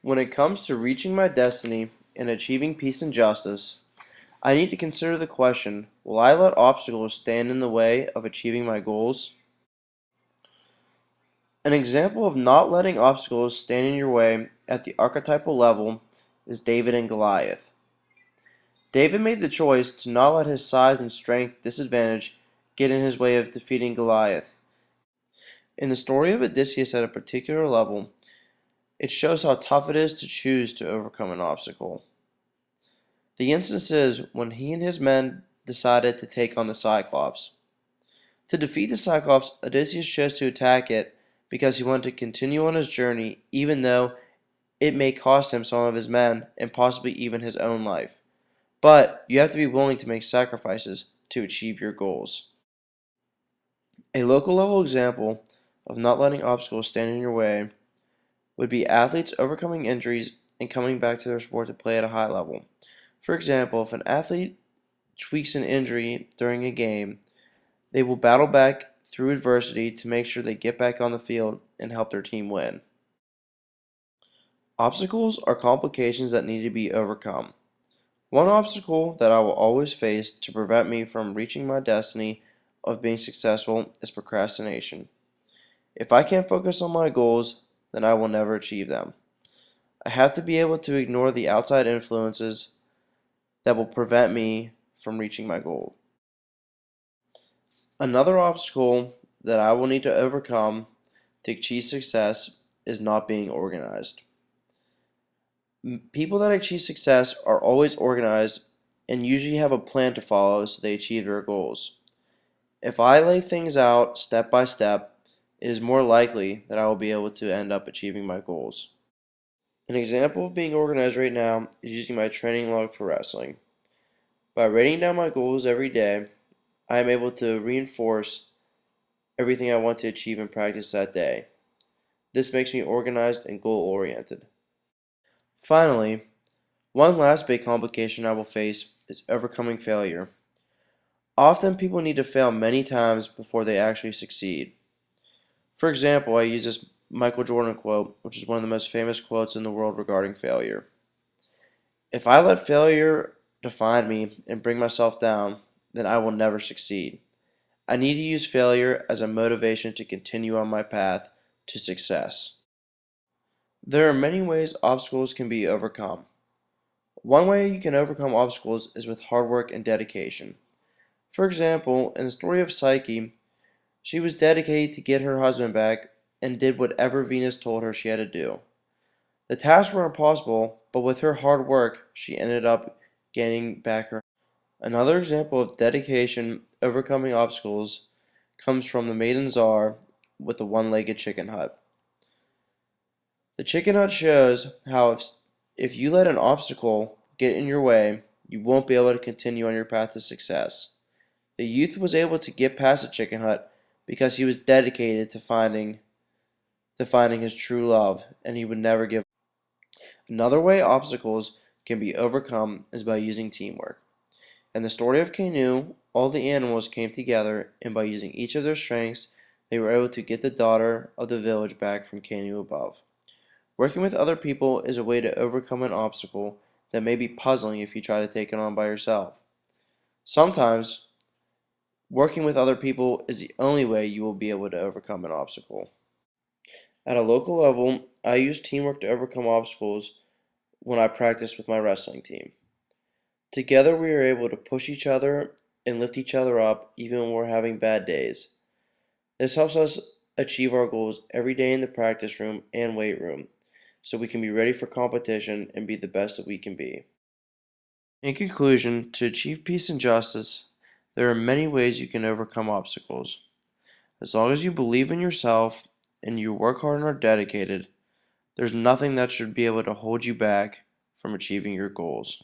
When it comes to reaching my destiny and achieving peace and justice, I need to consider the question, will I let obstacles stand in the way of achieving my goals? An example of not letting obstacles stand in your way at the archetypal level is David and Goliath. David made the choice to not let his size and strength disadvantage get in his way of defeating Goliath. In the story of Odysseus at a particular level, it shows how tough it is to choose to overcome an obstacle. The instance is when he and his men decided to take on the Cyclops. To defeat the Cyclops, Odysseus chose to attack it because he wanted to continue on his journey even though it may cost him some of his men and possibly even his own life. But you have to be willing to make sacrifices to achieve your goals. A local level example of not letting obstacles stand in your way would be athletes overcoming injuries and coming back to their sport to play at a high level. For example, if an athlete tweaks an injury during a game, they will battle back through adversity to make sure they get back on the field and help their team win. Obstacles are complications that need to be overcome. One obstacle that I will always face to prevent me from reaching my destiny of being successful is procrastination. If I can't focus on my goals, then I will never achieve them. I have to be able to ignore the outside influences that will prevent me from reaching my goal. Another obstacle that I will need to overcome to achieve success is not being organized. People that achieve success are always organized and usually have a plan to follow so they achieve their goals. If I lay things out step by step, it is more likely that I will be able to end up achieving my goals. An example of being organized right now is using my training log for wrestling. By writing down my goals every day, I am able to reinforce everything I want to achieve in practice that day. This makes me organized and goal oriented. Finally, one last big complication I will face is overcoming failure. Often people need to fail many times before they actually succeed. For example, I use this Michael Jordan quote, which is one of the most famous quotes in the world regarding failure. If I let failure define me and bring myself down, then I will never succeed. I need to use failure as a motivation to continue on my path to success. There are many ways obstacles can be overcome. One way you can overcome obstacles is with hard work and dedication. For example, in the story of Psyche, she was dedicated to get her husband back and did whatever Venus told her she had to do. The tasks were impossible, but with her hard work, she ended up getting back her. Another example of dedication overcoming obstacles comes from the Maiden Tsar with the one-legged chicken hut. The chicken hut shows how if you let an obstacle get in your way, you won't be able to continue on your path to success. The youth was able to get past the chicken hut because he was dedicated to finding his true love, and he would never give up. Another way obstacles can be overcome is by using teamwork. In the story of Kenu, all the animals came together, and by using each of their strengths, they were able to get the daughter of the village back from Kenu above. Working with other people is a way to overcome an obstacle that may be puzzling if you try to take it on by yourself. Sometimes, working with other people is the only way you will be able to overcome an obstacle. At a local level, I use teamwork to overcome obstacles when I practice with my wrestling team. Together, we are able to push each other and lift each other up even when we're having bad days. This helps us achieve our goals every day in the practice room and weight room, so we can be ready for competition and be the best that we can be. In conclusion, to achieve peace and justice, there are many ways you can overcome obstacles. As long as you believe in yourself and you work hard and are dedicated, there's nothing that should be able to hold you back from achieving your goals.